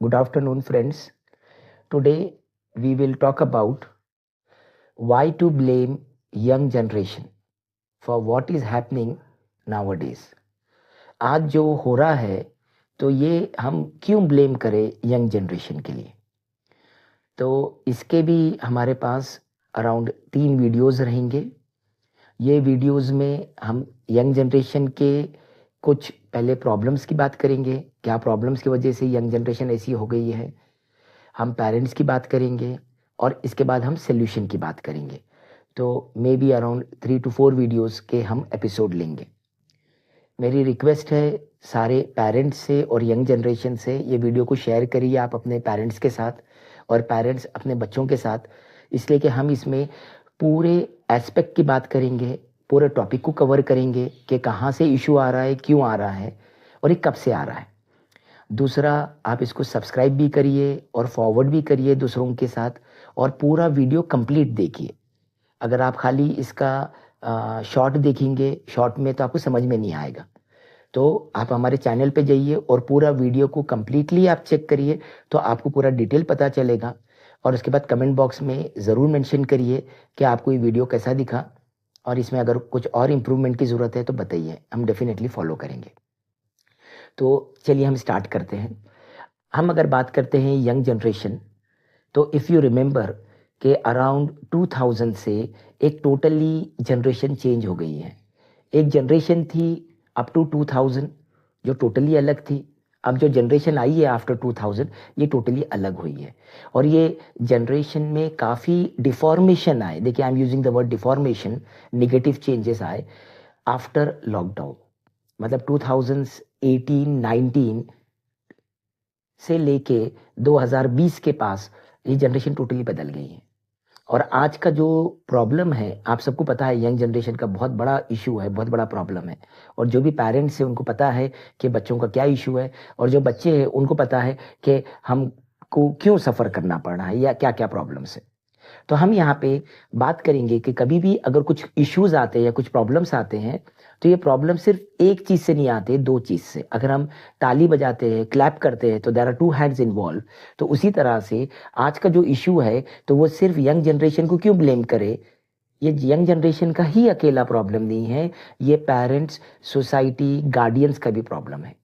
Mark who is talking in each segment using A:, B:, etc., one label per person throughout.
A: Good afternoon, friends. Today we will talk about why to blame young generation for what is happening nowadays. आज जो हो रहा है तो ये हम क्यों ब्लेम करें यंग जनरेशन के लिए। तो इसके भी हमारे पास अराउंड 3 वीडियोस रहेंगे। ये वीडियोस में हम यंग जनरेशन के कुछ पहले प्रॉब्लम्स की बात करेंगे, क्या प्रॉब्लम्स की वजह से यंग जनरेशन ऐसी हो गई है। हम पेरेंट्स की बात करेंगे और इसके बाद हम सोल्यूशन की बात करेंगे। तो may be around 3 to 4 videos के हम एपिसोड लेंगे। मेरी रिक्वेस्ट है सारे पेरेंट्स से और यंग जनरेशन से, ये वीडियो को शेयर करिए आप अपने पेरेंट्स के साथ और पेरेंट्स अपने बच्चों के साथ, इसलिए कि हम इसमें पूरे एस्पेक्ट की बात करेंगे, पूरे टॉपिक को कवर करेंगे कि कहाँ से इशू आ रहा है, क्यों आ रहा है और ये कब से आ रहा है। दूसरा, आप इसको सब्सक्राइब भी करिए और फॉरवर्ड भी करिए दूसरों के साथ और पूरा वीडियो कंप्लीट देखिए। अगर आप खाली इसका शॉर्ट देखेंगे, शॉर्ट में तो आपको समझ में नहीं आएगा। तो आप हमारे चैनल पे जाइए और पूरा वीडियो को कंप्लीटली आप चेक करिए, तो आपको पूरा डिटेल पता चलेगा। और उसके बाद कमेंट बॉक्स में ज़रूर मेंशन करिए कि आपको ये वीडियो कैसा दिखा और इसमें अगर कुछ और इम्प्रूवमेंट की ज़रूरत है तो बताइए, हम डेफिनेटली फॉलो करेंगे। तो चलिए हम स्टार्ट करते हैं। हम अगर बात करते हैं यंग जनरेशन, तो इफ़ यू रिमेंबर कि अराउंड 2000 से एक टोटली जनरेशन चेंज हो गई है। एक जनरेशन थी अप टू 2000 जो टोटली अलग थी। अब जो जनरेशन आई है आफ्टर 2000 ये टोटली अलग हुई है और ये जनरेशन में काफ़ी डिफॉर्मेशन आए। देखिए, आई am using the word deformation, negative changes आए आफ्टर लॉकडाउन। मतलब 2018-19 से लेके 2020 के पास ये जनरेशन टोटली बदल गई है। और आज का जो प्रॉब्लम है, आप सबको पता है, यंग जनरेशन का बहुत बड़ा इशू है, बहुत बड़ा प्रॉब्लम है। और जो भी पेरेंट्स हैं उनको पता है कि बच्चों का क्या इशू है, और जो बच्चे हैं उनको पता है कि हमको क्यों सफ़र करना पड़ रहा है या क्या क्या प्रॉब्लम्स है। तो हम यहाँ पे बात करेंगे कि कभी भी अगर कुछ इश्यूज आते हैं या कुछ प्रॉब्लम्स आते हैं तो ये प्रॉब्लम सिर्फ एक चीज से नहीं आते, दो चीज से। अगर हम ताली बजाते हैं, क्लैप करते हैं, तो there are two hands involve. तो उसी तरह से आज का जो इशू है तो वो सिर्फ यंग जनरेशन को क्यों ब्लेम करे। ये यंग जनरेशन का ही अकेला प्रॉब्लम नहीं है, ये पेरेंट्स, सोसाइटी, गार्डियंस का भी प्रॉब्लम है।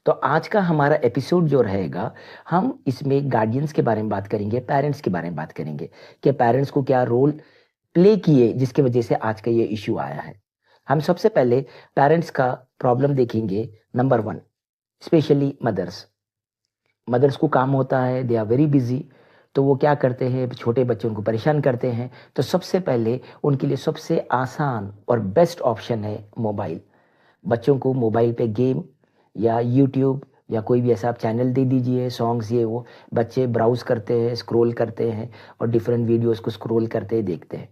A: तो आज का हमारा एपिसोड जो रहेगा, हम इसमें गार्डियंस के बारे में बात करेंगे, पेरेंट्स के बारे में बात करेंगे कि पेरेंट्स को क्या रोल प्ले किए जिसकी वजह से आज का ये इश्यू आया है। हम सबसे पहले पेरेंट्स का प्रॉब्लम देखेंगे। Number 1, specially mother's. मदर्स को काम होता है, दे आर वेरी बिजी, तो वो क्या करते हैं, छोटे बच्चों को परेशान करते हैं। तो सबसे पहले उनके लिए सबसे आसान और बेस्ट ऑप्शन है मोबाइल। बच्चों को मोबाइल पे गेम या यूट्यूब या कोई भी ऐसा आप चैनल दे दीजिए, सॉन्ग्स ये वो, बच्चे ब्राउज करते हैं, स्क्रॉल करते हैं और डिफरेंट वीडियोस को स्क्रॉल करते हैं, देखते हैं।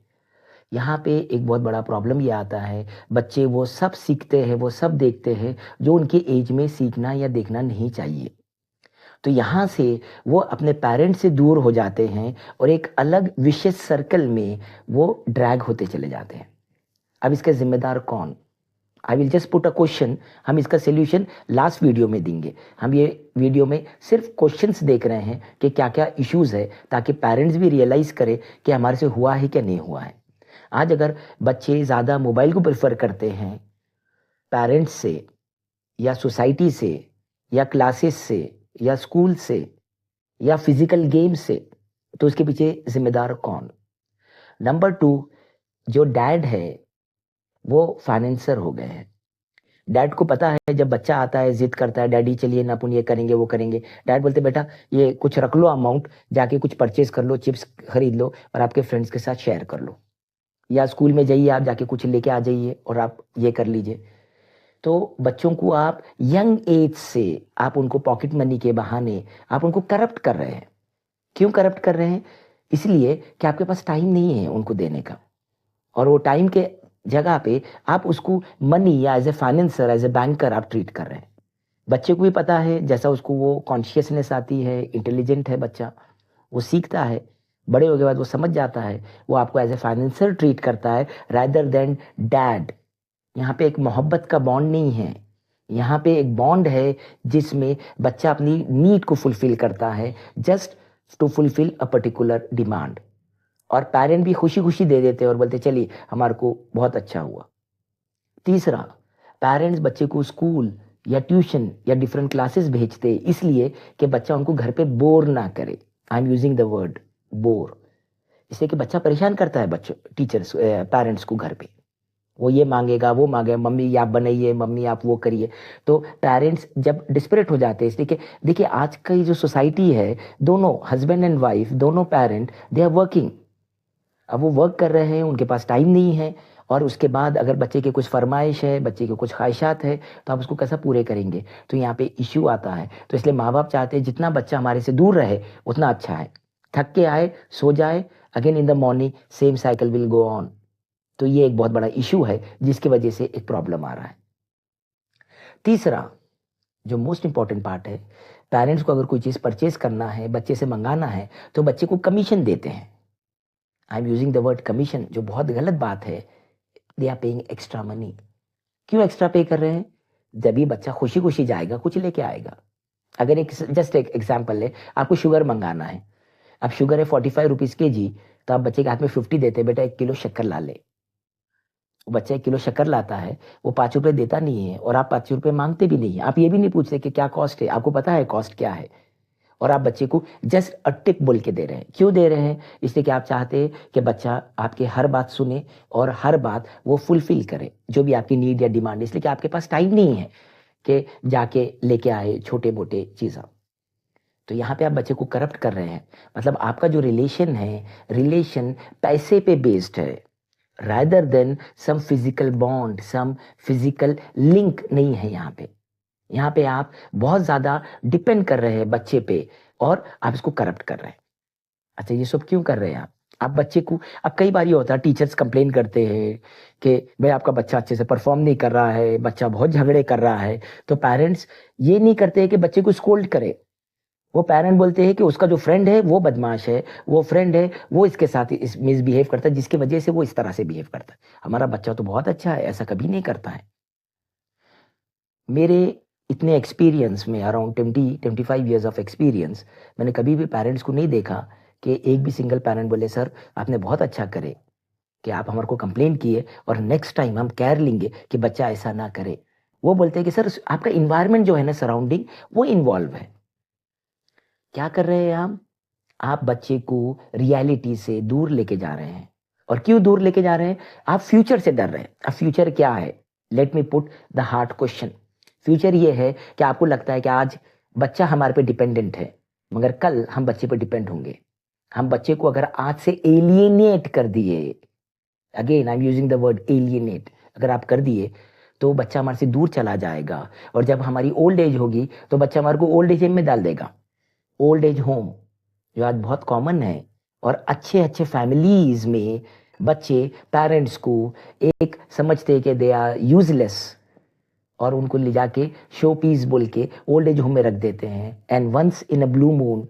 A: यहाँ पे एक बहुत बड़ा प्रॉब्लम ये आता है, बच्चे वो सब सीखते हैं, वो सब देखते हैं जो उनके एज में सीखना या देखना नहीं चाहिए। तो यहाँ से वो अपने पेरेंट्स से दूर हो जाते हैं और एक अलग विशेष सर्कल में वो ड्रैग होते चले जाते हैं। अब इसका जिम्मेदार कौन? I will just put a question, हम इसका सोल्यूशन लास्ट वीडियो में देंगे। हम ये वीडियो में सिर्फ क्वेश्चंस देख रहे हैं कि क्या क्या इश्यूज है, ताकि पेरेंट्स भी रियलाइज करें कि हमारे से हुआ है क्या नहीं हुआ है। आज अगर बच्चे ज़्यादा मोबाइल को प्रेफर करते हैं पेरेंट्स से या सोसाइटी से या क्लासेस से या स्कूल से या फिजिकल गेम से, तो उसके पीछे जिम्मेदार कौन? नंबर 2, जो डैड है वो फाइनेंसर हो गए हैं। डैड को पता है जब बच्चा आता है, जिद करता है, डैडी चलिए ना, अपन ये करेंगे वो करेंगे, डैड बोलते बेटा ये कुछ रख लो अमाउंट, जाके कुछ परचेज कर लो, चिप्स खरीद लो और आपके फ्रेंड्स के साथ शेयर कर लो, या स्कूल में जाइए आप, जाके कुछ लेके आ जाइए और आप ये कर लीजिए। तो बच्चों को आप यंग एज से आप उनको पॉकेट मनी के बहाने आप उनको करप्ट कर रहे हैं। क्यों करप्ट कर रहे हैं? इसलिए कि आपके पास टाइम नहीं है उनको देने का, और वो टाइम के जगह पे आप उसको मनी या as a financer, as a banker आप ट्रीट कर रहे हैं। बच्चे को भी पता है, जैसा उसको वो कॉन्शियसनेस आती है, इंटेलिजेंट है बच्चा, वो सीखता है, बड़े होने के बाद वो समझ जाता है, वो आपको एज ए फाइनेंसर ट्रीट करता है रादर देन डैड। यहाँ पे एक मोहब्बत का बॉन्ड नहीं है, यहाँ पे एक बॉन्ड है जिसमें बच्चा अपनी नीड को फुलफिल करता है just to fulfil a particular demand, और पेरेंट भी खुशी खुशी दे देते हैं और बोलते चलिए हमारे को बहुत अच्छा हुआ। तीसरा, पेरेंट्स बच्चे को स्कूल या ट्यूशन या डिफरेंट क्लासेस भेजते हैं इसलिए कि बच्चा उनको घर पे बोर ना करे। आई am using the word bore, इसलिए कि बच्चा परेशान करता है बच्चों टीचर्स पेरेंट्स को घर पे। वो ये मांगेगा, वो मांगे, मम्मी आप बनाइए, मम्मी आप वो करिए। तो पेरेंट्स जब डिस्परेट हो जाते हैं, इसलिए कि देखिए आज की जो सोसाइटी है, दोनों हस्बैंड एंड वाइफ, दोनों पेरेंट दे आर वर्किंग। अब वो वर्क कर रहे हैं, उनके पास टाइम नहीं है, और उसके बाद अगर बच्चे की कुछ फरमाइश है, बच्चे की कुछ ख्वाहिशात है, तो आप उसको कैसा पूरे करेंगे? तो यहाँ पे इश्यू आता है। तो इसलिए माँ बाप चाहते हैं जितना बच्चा हमारे से दूर रहे उतना अच्छा है। थक के आए, सो जाए, again in the morning same cycle will go on. तो ये एक बहुत बड़ा इश्यू है जिसकी वजह से एक प्रॉब्लम आ रहा है। तीसरा, जो मोस्ट इंपॉर्टेंट पार्ट है, पेरेंट्स को अगर कोई चीज़ परचेज करना है, बच्चे से मंगाना है, तो बच्चे को कमीशन देते हैं। I am using the word commission, जो बहुत गलत बात है। They are paying extra money. क्यों एक्स्ट्रा पे कर रहे हैं? जब ये बच्चा खुशी खुशी जाएगा, कुछ लेके आएगा। अगर एक जस्ट एक एग्जाम्पल है, आपको शुगर मंगाना है, अब शुगर है 45 रुपीज के जी, तो आप बच्चे के हाथ में 50 देते हैं, बेटा 1 किलो शक्कर ला ले। वो बच्चा 1 किलो शक्कर लाता है, वो 5 रुपए देता नहीं है, और आप 5 रुपए मांगते भी नहीं है। आप ये भी नहीं पूछते कि क्या कॉस्ट है, आपको पता है कॉस्ट क्या है, और आप बच्चे को जस्ट अ टिप बोल के दे रहे हैं। क्यों दे रहे हैं? इसलिए कि आप चाहते हैं कि बच्चा आपकी हर बात सुने और हर बात वो फुलफिल करे, जो भी आपकी नीड या डिमांड। इसलिए कि आपके पास टाइम नहीं है कि जाके लेके आए छोटे मोटे चीज़। तो यहाँ पे आप बच्चे को करप्ट कर रहे हैं। मतलब आपका जो रिलेशन है, रिलेशन पैसे पे बेस्ड है, rather than some physical bond, some physical link नहीं है। यहाँ पे आप बहुत ज्यादा डिपेंड कर रहे हैं बच्चे पे, और आप इसको करप्ट कर रहे हैं। अच्छा, ये सब क्यों कर रहे हैं आप बच्चे को? अब कई बार ये होता है, टीचर्स कंप्लेन करते हैं कि भाई आपका बच्चा अच्छे से परफॉर्म नहीं कर रहा है, बच्चा बहुत झगड़े कर रहा है। तो पेरेंट्स ये नहीं करते हैं कि बच्चे को स्कोल्ड करे। वो पेरेंट बोलते हैं कि उसका जो फ्रेंड है वो बदमाश है, वो फ्रेंड है वो इसके साथ इस मिसबिहेव करता है, जिसकी वजह से वो इस तरह से बिहेव करता है। हमारा बच्चा तो बहुत अच्छा है, ऐसा कभी नहीं करता है। मेरे इतने एक्सपीरियंस में, अराउंड 20-25 ईयर्स ऑफ एक्सपीरियंस, मैंने कभी भी पेरेंट्स को नहीं देखा कि एक भी सिंगल पेरेंट बोले सर आपने बहुत अच्छा करे कि आप हमारे को कंप्लेन किए, और नेक्स्ट टाइम हम केयर लेंगे कि बच्चा ऐसा ना करे। वो बोलते हैं कि सर आपका इन्वायरमेंट जो है ना, सराउंडिंग, वो इन्वॉल्व है। क्या कर रहे हैं आप बच्चे को रियलिटी से दूर लेके जा रहे हैं। और क्यों दूर लेके जा रहे हैं? आप फ्यूचर से डर रहे हैं। अब फ्यूचर क्या है? Let me put the hard question. Future ये है कि आपको लगता है कि आज बच्चा हमारे पे डिपेंडेंट है, मगर कल हम बच्चे पे डिपेंड होंगे। हम बच्चे को अगर आज से एलियनेट कर दिए, again I am using the word alienate, अगर आप कर दिए तो बच्चा हमारे से दूर चला जाएगा, और जब हमारी ओल्ड एज होगी तो बच्चा हमारे को ओल्ड एज में डाल देगा। ओल्ड एज होम जो आज बहुत कॉमन है, और अच्छे अच्छे फैमिलीज में बच्चे पेरेंट्स को एक समझते हैं कि दे आर यूजलेस, और उनको ले जाके शो पीस बोल के ओल्ड एज होम में रख देते हैं। And once in a blue moon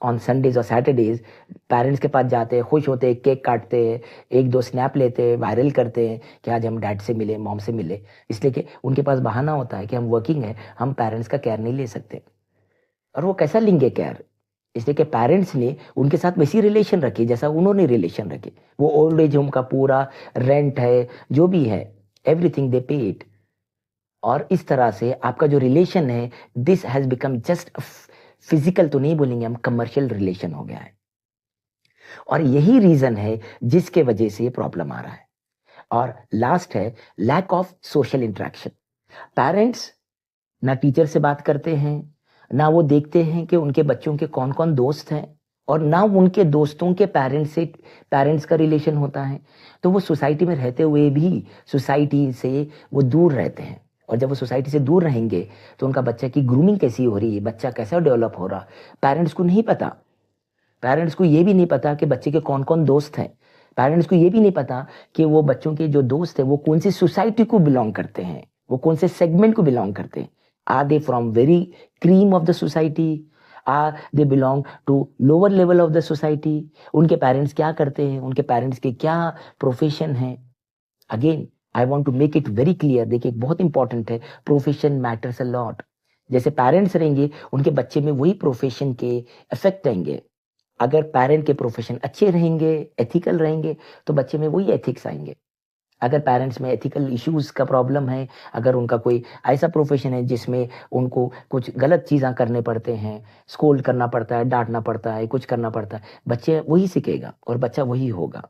A: on Sundays और सैटरडेज पेरेंट्स के पास जाते हैं, खुश होते हैं, केक काटते हैं, एक दो स्नैप लेते हैं, वायरल करते हैं कि आज हम डैड से मिले, मॉम से मिले। इसलिए कि उनके पास बहाना होता है कि हम वर्किंग है, हम पेरेंट्स का केयर नहीं ले सकते। और वो कैसा लेंगे केयर? इसलिए कि पेरेंट्स ने उनके साथ वैसी रिलेशन रखी जैसा उन्होंने रिलेशन रखे। वो ओल्ड एज होम का पूरा रेंट है, जो भी है, एवरीथिंग दे पेड। और इस तरह से आपका जो रिलेशन है, this has become just physical तो नहीं बोलेंगे हम, कमर्शियल रिलेशन हो गया है। और यही रीजन है जिसके वजह से ये प्रॉब्लम आ रहा है। और लास्ट है lack of social interaction. Parents ना टीचर से बात करते हैं, ना वो देखते हैं कि उनके बच्चों के कौन कौन दोस्त हैं, और ना उनके दोस्तों के पेरेंट्स का रिलेशन होता है। तो वो सोसाइटी में रहते हुए भी सोसाइटी से वो दूर रहते हैं। और जब वो सोसाइटी से दूर रहेंगे तो उनका बच्चा की ग्रूमिंग कैसी हो रही है, बच्चा कैसा डेवलप हो रहा, पेरेंट्स को नहीं पता। पेरेंट्स को ये भी नहीं पता कि बच्चे के कौन कौन दोस्त हैं। पेरेंट्स को ये भी नहीं पता कि वो बच्चों के जो दोस्त है वो कौन सी सोसाइटी को बिलोंग करते हैं, वो कौन से सेगमेंट को बिलोंग करते हैं। Are they from very cream of the society, are they belong to lower level of the society. उनके पेरेंट्स क्या करते हैं, उनके पेरेंट्स के क्या प्रोफेशन है। Again I want to make it very clear. देखिए बहुत इंपॉर्टेंट है, प्रोफेशन मैटर्स अ लॉट। जैसे पेरेंट्स रहेंगे उनके बच्चे में वही प्रोफेशन के इफेक्ट आएंगे। अगर पेरेंट के प्रोफेशन अच्छे रहेंगे, एथिकल रहेंगे, तो बच्चे में वही एथिक्स आएंगे। अगर पेरेंट्स में एथिकल इश्यूज का प्रॉब्लम है, अगर उनका कोई ऐसा प्रोफेशन है जिसमें उनको कुछ गलत चीज़ें करने पड़ते हैं, स्कोल्ड करना पड़ता है, डांटना पड़ता है, कुछ करना पड़ता है, बच्चे वही सीखेगा और बच्चा वही होगा।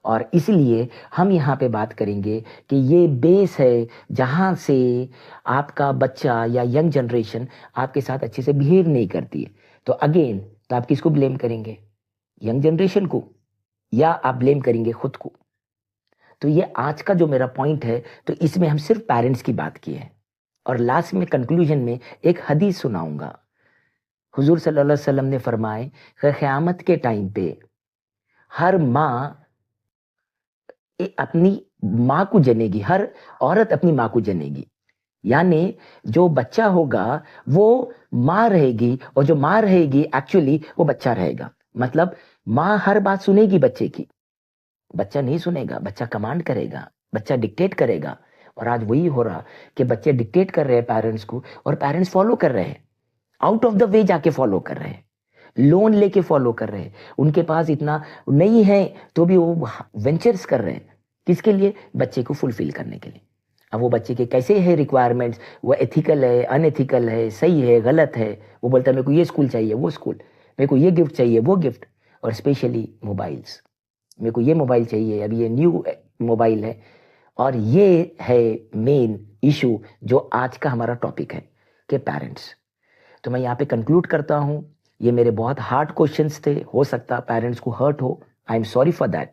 A: और इसलिए हम यहाँ पे बात करेंगे कि ये बेस है जहाँ से आपका बच्चा या यंग जनरेशन आपके साथ अच्छे से बिहेव नहीं करती है। तो अगेन, तो आप किसको ब्लेम करेंगे? यंग जनरेशन को, या आप ब्लेम करेंगे खुद को? तो ये आज का जो मेरा पॉइंट है, तो इसमें हम सिर्फ पेरेंट्स की बात की है। और लास्ट में कंक्लूजन में एक हदीस सुनाऊंगा। हुजूर सल्लल्लाहु अलैहि वसल्लम ने फरमाए कि क़यामत के टाइम पे हर माँ अपनी माँ को जनेगी, हर औरत अपनी माँ को जनेगी। यानी जो बच्चा होगा वो माँ रहेगी, और जो माँ रहेगी एक्चुअली वो बच्चा रहेगा। मतलब माँ हर बात सुनेगी बच्चे की, बच्चा नहीं सुनेगा, बच्चा कमांड करेगा, बच्चा डिक्टेट करेगा। और आज वही हो रहा कि बच्चे डिक्टेट कर रहे हैं पेरेंट्स को, और पेरेंट्स फॉलो कर रहे हैं, आउट ऑफ द वे जाके फॉलो कर रहे हैं, लोन लेके फॉलो कर रहे हैं। उनके पास इतना नहीं है तो भी वो वेंचर्स कर रहे हैं। किसके लिए? बच्चे को फुलफिल करने के लिए। अब वो बच्चे के कैसे है रिक्वायरमेंट्स, वो एथिकल है, अनएथिकल है, सही है, गलत है, वो बोलता है मेरे को ये स्कूल चाहिए, वो स्कूल, मेरे को ये गिफ्ट चाहिए, वो गिफ्ट। और स्पेशली मोबाइल्स, मेरे को ये मोबाइल चाहिए, अभी ये न्यू मोबाइल है। और ये है मेन इशू जो आज का हमारा टॉपिक है कि पेरेंट्स। तो मैं यहाँ पे कंक्लूड करता हूँ। ये मेरे बहुत हार्ड क्वेश्चंस थे, हो सकता पेरेंट्स को हर्ट हो, I am sorry for that.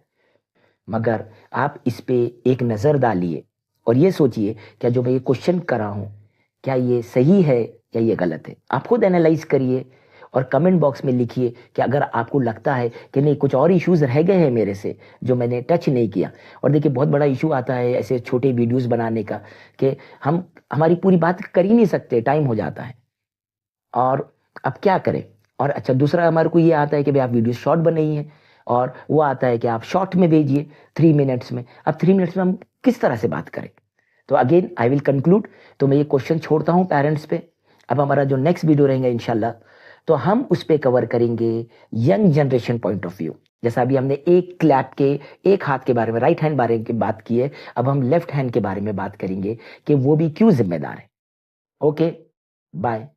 A: मगर आप इस पे एक नज़र डालिए और ये सोचिए क्या जो मैं ये क्वेश्चन कर रहा हूँ क्या ये सही है या ये गलत है। आप खुद एनालाइज करिए और कमेंट बॉक्स में लिखिए कि अगर आपको लगता है कि नहीं कुछ और इश्यूज रह गए हैं मेरे से जो मैंने टच नहीं किया। और देखिए बहुत बड़ा इशू आता है ऐसे छोटे वीडियोस बनाने का कि हम हमारी पूरी बात कर ही नहीं सकते, टाइम हो जाता है। और अब क्या करें? और अच्छा दूसरा हमारे को ये आता है कि भाई आप वीडियो शॉर्ट बनाइए, और वो आता है कि आप शॉर्ट में भेजिए 3 मिनट्स में। अब 3 मिनट्स में हम किस तरह से बात करें? तो अगेन आई विल कंक्लूड। तो मैं ये क्वेश्चन छोड़ता हूँ पेरेंट्स पे। अब हमारा जो नेक्स्ट वीडियो रहेगा इंशाल्लाह, तो हम उस पे कवर करेंगे young generation point of view. जैसा अभी हमने एक क्लैप के, एक हाथ के बारे में, राइट हैंड बारे में बात की है, अब हम लेफ्ट हैंड के बारे में बात करेंगे कि वो भी क्यों जिम्मेदार है। Okay, bye.